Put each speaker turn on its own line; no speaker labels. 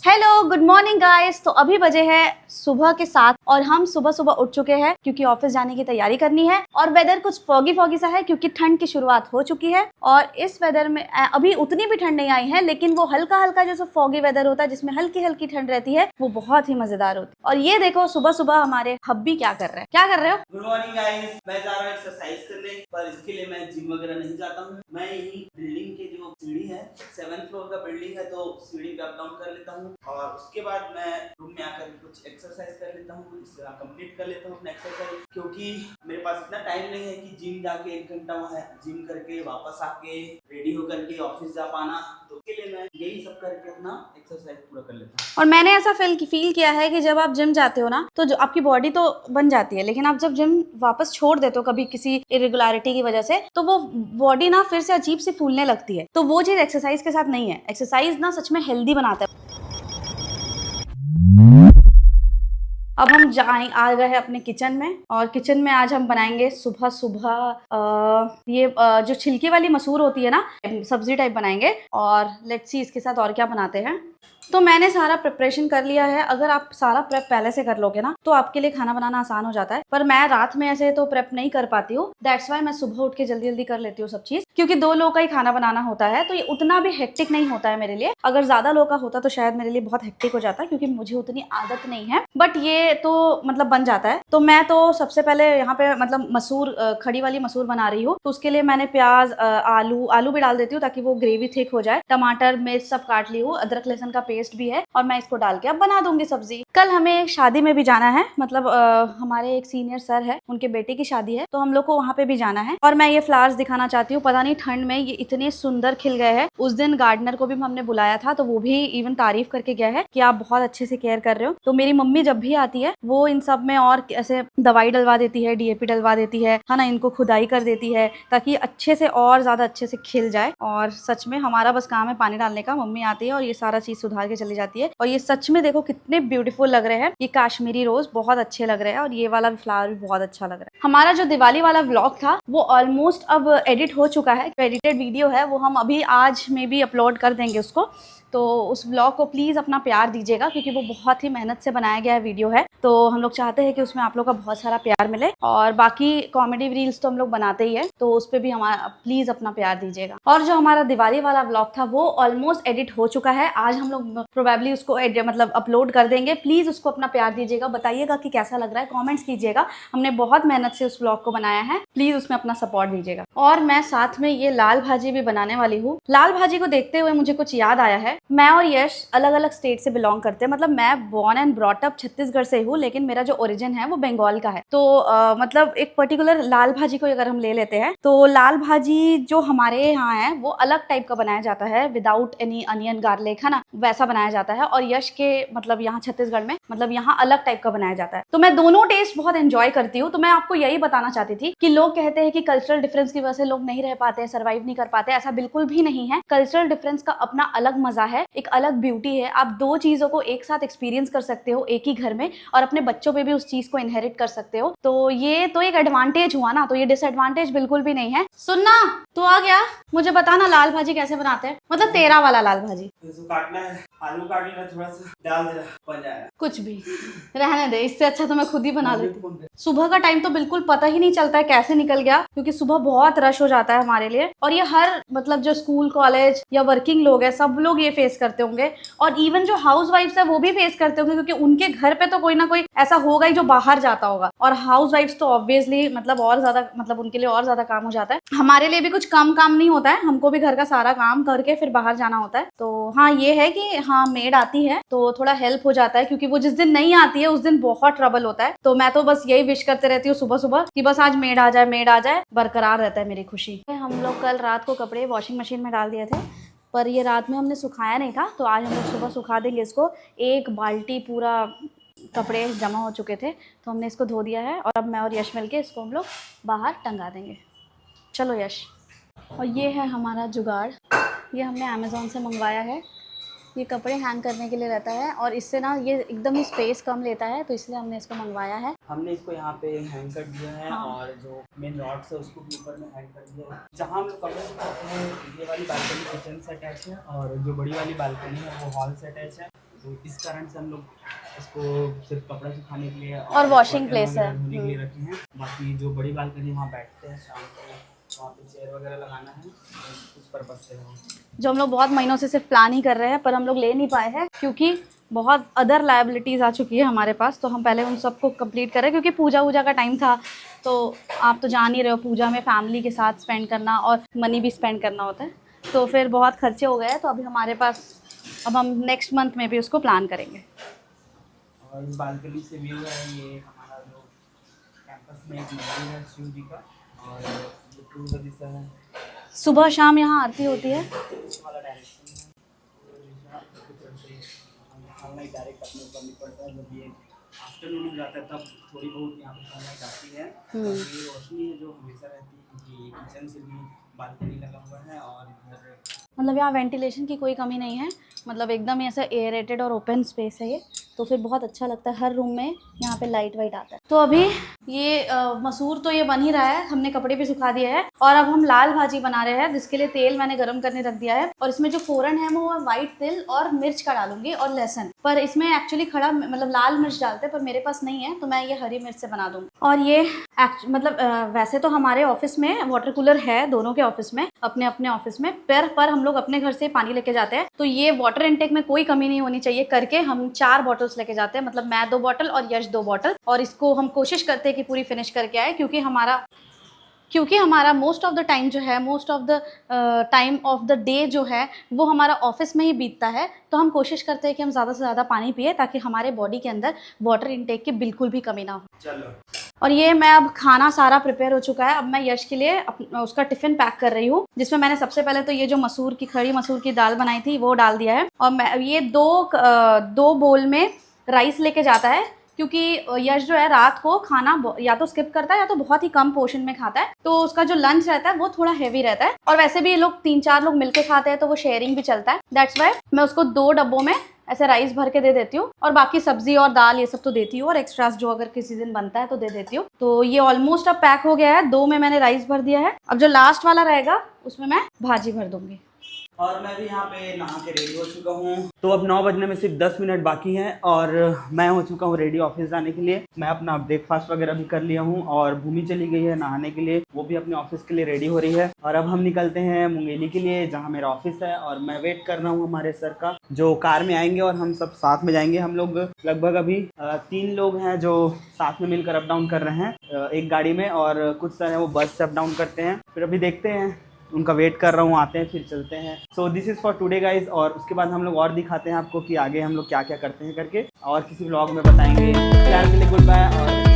Hello good morning guys. तो अभी बजे है सुबह के 7 और हम सुबह सुबह उठ चुके हैं क्योंकि ऑफिस जाने की तैयारी करनी है। और वेदर कुछ फॉगी फॉगी सा है क्योंकि ठंड की शुरुआत हो चुकी है। और इस वेदर में अभी उतनी भी ठंड नहीं आई है, लेकिन वो हल्का हल्का जो फॉगी वेदर होता है जिसमें हल्की हल्की ठंड रहती है वो बहुत ही मजेदार होती है। और ये देखो सुबह सुबह हमारे हब्बी क्या कर रहे हैं। क्या कर रहे हो?
Good morning guys. मैं जा रहा हूँ एक्सरसाइज करने, पर इसके लिए मैं जिम वगैरह नहीं जाता हूँ। मैं यही बिल्डिंग के जो सीढ़ी है, 7th फ्लोर का बिल्डिंग है, तो सीढ़ी पे अप डाउन कर लेता हूँ और उसके बाद मैं रूम में आकर कुछ एक्सरसाइज कर लेता हूँ। इससे कंप्लीट कर लेता हूँ अपना एक्सरसाइज, क्योंकि मेरे पास इतना टाइम नहीं है कि जिम जाके 1 घंटा वहाँ जिम करके वापस आके रेडी होकर के ऑफिस जा पाना। तो उसके लिए मैं यही सब करके अपना एक्सरसाइज पूरा कर लेता हूँ।
और मैंने ऐसा फील किया है कि जब आप जिम जाते हो ना तो जो आपकी बॉडी तो बन जाती है, लेकिन आप जब जिम वापस छोड़ देते हो कभी किसी इरेगुलरिटी की वजह से, तो वो बॉडी ना फिर से अजीब से फूलने लगती है। तो वो चीज एक्सरसाइज के साथ नहीं है। एक्सरसाइज ना सच में हेल्दी बनाता है। अब हम आ गए हैं अपने किचन में, और किचन में आज हम बनाएंगे सुबह सुबह जो छिलके वाली मसूर होती है ना, सब्जी टाइप बनाएंगे। और लेट्स सी इसके साथ और क्या बनाते हैं। तो मैंने सारा प्रिपरेशन कर लिया है। अगर आप सारा प्रेप पहले से कर लोगे ना तो आपके लिए खाना बनाना आसान हो जाता है, पर मैं रात में ऐसे तो प्रेप नहीं कर पाती हूँ। दैट्स वाई मैं सुबह उठ के जल्दी जल्दी कर लेती हूँ सब चीज, क्योंकि 2 लोग का ही खाना बनाना होता है तो ये उतना भी हेक्टिक नहीं होता है मेरे लिए। अगर ज्यादा लोग का होता तो शायद मेरे लिए बहुत हेक्टिक हो जाता, क्योंकि मुझे उतनी आदत नहीं है। बट ये तो मतलब बन जाता है। तो मैं तो सबसे पहले यहाँ पे मतलब मसूर, खड़ी वाली मसूर बना रही हूँ। तो उसके लिए मैंने प्याज, आलू भी डाल देती हूँ ताकि वो ग्रेवी थिक हो जाए। टमाटर मिर्च सब काट ली हूँ, अदरक लहसुन का पेस्ट भी है, और मैं इसको डाल के अब बना दूंगी सब्जी। कल हमें शादी में भी जाना है, मतलब हमारे एक सीनियर सर है, उनके बेटे की शादी है, तो हम लोग को वहाँ पे भी जाना है। और मैं ये फ्लावर्स दिखाना चाहती हूँ। पता नहीं ठंड में ये इतने सुंदर खिल गए हैं। उस दिन गार्डनर को भी हमने बुलाया था तो वो भी इवन तारीफ करके गया है कि आप बहुत अच्छे से केयर कर रहे हो। तो मेरी मम्मी जब भी आती है वो इन सब में और ऐसे दवाई डलवा देती है, डीएपी डलवा देती है ना, इनको खुदाई कर देती है ताकि अच्छे से और ज्यादा अच्छे से खिल जाए। और सच में हमारा बस काम है पानी डालने का। मम्मी आती है और ये सारा चीज सुधार के चली जाती है। और ये सच में देखो कितने ब्यूटीफुल लग रहे हैं। ये काश्मीरी रोज बहुत अच्छे लग रहे हैं, और ये वाला फ्लावर भी बहुत अच्छा लग रहा है। हमारा जो दिवाली वाला व्लॉग था वो ऑलमोस्ट अब एडिट हो चुका है। एडिटेड वीडियो है वो, हम अभी आज में भी अपलोड कर देंगे उसको। तो उस व्लॉग को प्लीज़ अपना प्यार दीजिएगा, क्योंकि वो बहुत ही मेहनत से बनाया गया वीडियो है। तो हम लोग चाहते हैं कि उसमें आप लोग का बहुत सारा प्यार मिले। और बाकी कॉमेडी रील्स तो हम लोग बनाते ही है, तो उस पर भी हमारा प्लीज़ अपना प्यार दीजिएगा। और जो हमारा दिवाली वाला व्लॉग था वो ऑलमोस्ट एडिट हो चुका है। आज हम लोग प्रोबेबली उसको मतलब अपलोड कर देंगे। प्लीज़ उसको अपना प्यार दीजिएगा, बताइएगा कि कैसा लग रहा है, कॉमेंट्स कीजिएगा। हमने बहुत मेहनत से उस व्लॉग को बनाया है, प्लीज़ उसमें अपना सपोर्ट दीजिएगा। और मैं साथ में ये लाल भाजी भी बनाने वाली हूँ। लाल भाजी को देखते हुए मुझे कुछ याद आया है। मैं और यश अलग अलग स्टेट से बिलोंग करते हैं। मतलब मैं born and brought up Chhattisgarh से हूँ, लेकिन मेरा जो ओरिजिन है वो बंगाल का है। तो मतलब एक पर्टिकुलर लाल भाजी को अगर हम ले लेते हैं तो लाल भाजी जो हमारे यहाँ है वो अलग टाइप का बनाया जाता है, विदाउट एनी अनियन गार्लिक, है ना, वैसा बनाया जाता है। और यश के मतलब यहाँ छत्तीसगढ़ में मतलब यहाँ अलग टाइप का बनाया जाता है। तो मैं दोनों टेस्ट बहुत एंजॉय करती हूँ। तो मैं आपको यही बताना चाहती थी कि लोग कहते हैं कि कल्चरल डिफरेंस की वजह से लोग नहीं रह पाते, सर्वाइव नहीं कर पाते। ऐसा बिल्कुल भी नहीं है। कल्चरल डिफरेंस का अपना अलग मजा है, एक अलग ब्यूटी है। आप 2 चीजों को एक साथ एक्सपीरियंस कर सकते हो एक ही घर में, और अपने बच्चों पे भी उस चीज को इनहेरिट कर सकते हो। तो ये तो एक एडवांटेज हुआ ना, तो ये डिसएडवांटेज बिल्कुल भी नहीं है। सुनना तो आ गया, मुझे बताना लाल भाजी कैसे बनाते हैं, मतलब तेरा वाला लाल भाजी।
इसको काटना है, आलू काट लेना, थोड़ा सा डाल देना, बन जाएगा।
कुछ भी रहने दे, इससे अच्छा तो मैं खुद ही बना लेती हूँ। सुबह का टाइम तो बिल्कुल पता ही नहीं चलता है कैसे निकल गया, क्योंकि सुबह बहुत रश हो जाता है हमारे लिए। और ये हर मतलब जो स्कूल कॉलेज या वर्किंग लोग हैं सब लोग ये फेस करते होंगे, और इवन जो हाउस वाइफ्स है वो भी फेस करते होंगे, क्योंकि उनके घर पे तो कोई ना कोई ऐसा होगा ही जो बाहर जाता होगा। और हाउस वाइफ्स तो ऑब्वियसली मतलब और ज्यादा, मतलब उनके लिए और ज्यादा काम हो जाता है। हमारे लिए भी कुछ कम काम नहीं होता है, हमको भी घर का सारा काम करके फिर बाहर जाना होता है। तो हाँ ये है कि हाँ मेड आती है तो थोड़ा हेल्प हो जाता है, क्योंकि वो जिस दिन नहीं आती है उस दिन बहुत ट्रबल होता है। तो मैं तो बस यही विश करते रहती हूँ सुबह सुबह कि बस आज मेड आ जाए, मेड आ जाए, बरकरार रहता है मेरी खुशी। हम लोग कल रात को कपड़े वॉशिंग मशीन में डाल दिए थे, पर ये रात में हमने सुखाया नहीं था, तो आज हम लोग सुबह सुखा देंगे इसको। 1 बाल्टी पूरा कपड़े जमा हो चुके थे तो हमने इसको धो दिया है, और अब मैं और यश मिलके इसको हम लोग बाहर टंगा देंगे। चलो यश। और ये है हमारा जुगाड़, ये हमने अमेज़ॉन से मंगवाया है। ये कपड़े हैंग करने के लिए रहता है, और इससे ना ये एकदम ही स्पेस कम लेता है, तो इसलिए हमने इसको मंगवाया है।
हमने इसको यहाँ पे हैंग कर दिया है।
हाँ।
और जो मेन रॉड्स है उसको भी ऊपर में हैंग कर दिया है। जहाँ हम लोग कपड़े सुखाते हैं ये वाली बालकनी किचन से अटैच है, और जो बड़ी वाली बालकनी है वो हॉल से अटैच है। तो इस कारण से हम लोग इसको सिर्फ कपड़ा सुखाने के लिए
और वॉशिंग
बर्तन
प्लेस
वगैरह
है।
धोने के लिए रखे हैं। बाकी जो बड़ी बालकनी वहाँ बैठते हैं शाम को, वहाँ पे चेयर वगैरह लगाना है, उस पर्पज से है।
जो हम लोग बहुत महीनों से सिर्फ प्लान ही कर रहे हैं, पर हम लोग ले नहीं पाए हैं क्योंकि बहुत अदर लायबिलिटीज़ आ चुकी है हमारे पास। तो हम पहले उन सबको कंप्लीट कर रहे हैं क्योंकि पूजा वूजा का टाइम था। तो आप तो जान ही रहे हो, पूजा में फैमिली के साथ स्पेंड करना और मनी भी स्पेंड करना होता है, तो फिर बहुत खर्चे हो गए हैं। तो अभी हमारे पास, अब हम नेक्स्ट मंथ में भी उसको प्लान करेंगे।
और इस बालकनी से व्यू है ये हमारा जो कैंपस में एक मंदिर है शिव जी का, और ये पूर्व दिशा है,
सुबह शाम यहाँ आरती होती है।
इस वाला डायरेक्शन है, पूर्व दिशा की तरफ से सनलाइट डायरेक्ट अपने ऊपर नहीं पड़ता है। जब ये आफ्टरनून हो जाता है तब थोड़ी बहुत यहाँ पे सनलाइट आती है। और ये रोशनी है जो हमेशा रहती है क्योंकि ये किचन से भी बालकनी लगा हुआ है, और इधर
मतलब यहाँ वेंटिलेशन की कोई कमी नहीं है, मतलब एकदम ही ऐसा एयरेटेड और ओपन स्पेस है ये, तो फिर बहुत अच्छा लगता है। हर रूम में यहाँ पे लाइट वाइट आता है। तो अभी ये मसूर तो ये बन ही रहा है, हमने कपड़े भी सुखा दिए हैं, और अब हम लाल भाजी बना रहे हैं जिसके लिए तेल मैंने गर्म करने रख दिया है। और इसमें जो फोरन है वो वाइट तिल और मिर्च का डालूंगी और लहसुन, पर इसमें एक्चुअली खड़ा मतलब लाल मिर्च डालते हैं, पर मेरे पास नहीं है तो मैं ये हरी मिर्च से बना दूँगी। और ये मतलब वैसे तो हमारे ऑफिस में वाटर कूलर है, दोनों के ऑफिस में, अपने अपने ऑफिस में, पर हम लोग अपने घर से पानी लेके जाते हैं, तो ये वाटर इनटेक में कोई कमी नहीं होनी चाहिए करके हम 4 बॉटल्स लेके जाते हैं। मतलब मैं 2 बॉटल और यश 2 बॉटल, और इसको हम कोशिश करते हैं कि पूरी फिनिश करके आए, क्योंकि हमारा मोस्ट ऑफ द टाइम जो है, most of the time of the day जो है वो हमारा ऑफिस में ही बीतता है। तो हम कोशिश करते हैं कि हम ज़्यादा से ज़्यादा पानी पिए ताकि हमारे बॉडी के अंदर वाटर इनटेक की बिल्कुल भी कमी ना हो।
चलो,
और ये मैं अब खाना सारा प्रिपेयर हो चुका है। अब मैं यश के लिए उसका टिफ़िन पैक कर रही हूँ, जिसमें मैंने सबसे पहले तो ये जो खड़ी मसूर की दाल बनाई थी वो डाल दिया है। और मैं ये दो बोल में राइस लेके जाता है, क्योंकि यश जो है रात को खाना या तो स्किप करता है या तो बहुत ही कम पोर्शन में खाता है, तो उसका जो लंच रहता है वो थोड़ा हेवी रहता है। और वैसे भी ये लोग 3-4 लोग मिलके खाते हैं तो वो शेयरिंग भी चलता है। दैट्स वाई मैं उसको 2 डब्बों में ऐसे राइस भर के दे देती हूँ, और बाकी सब्जी और दाल ये सब तो देती हूँ, और एक्स्ट्रास जो अगर किसी दिन बनता है तो दे देती हूँ। तो ये ऑलमोस्ट अब पैक हो गया है। 2 में मैंने राइस भर दिया है, अब जो लास्ट वाला रहेगा उसमें मैं भाजी भर दूंगी।
और मैं भी यहाँ पे नहा के रेडी हो चुका हूँ। तो अब 9 बजने में सिर्फ 10 मिनट बाकी हैं और मैं हो चुका हूँ रेडी ऑफिस जाने के लिए। मैं अपना ब्रेकफास्ट वगैरह भी कर लिया हूँ, और भूमि चली गई है नहाने के लिए, वो भी अपने ऑफिस के लिए रेडी हो रही है। और अब हम निकलते हैं मुंगेली के लिए, जहाँ मेरा ऑफिस है, और मैं वेट कर रहा हूँ हमारे सर का, जो कार में आएंगे और हम सब साथ में जाएंगे। हम लोग लगभग अभी 3 लोग हैं जो साथ में मिलकर अप डाउन कर रहे हैं एक गाड़ी में, और कुछ सर हैं वो बस से अप डाउन करते हैं। फिर अभी देखते हैं, उनका वेट कर रहा हूँ, आते हैं फिर चलते हैं। So this is for today guys, और उसके बाद हम लोग और दिखाते हैं आपको कि आगे हम लोग क्या क्या करते हैं करके, और किसी व्लॉग में बताएंगे। फिलहाल के लिए गुड बाय। और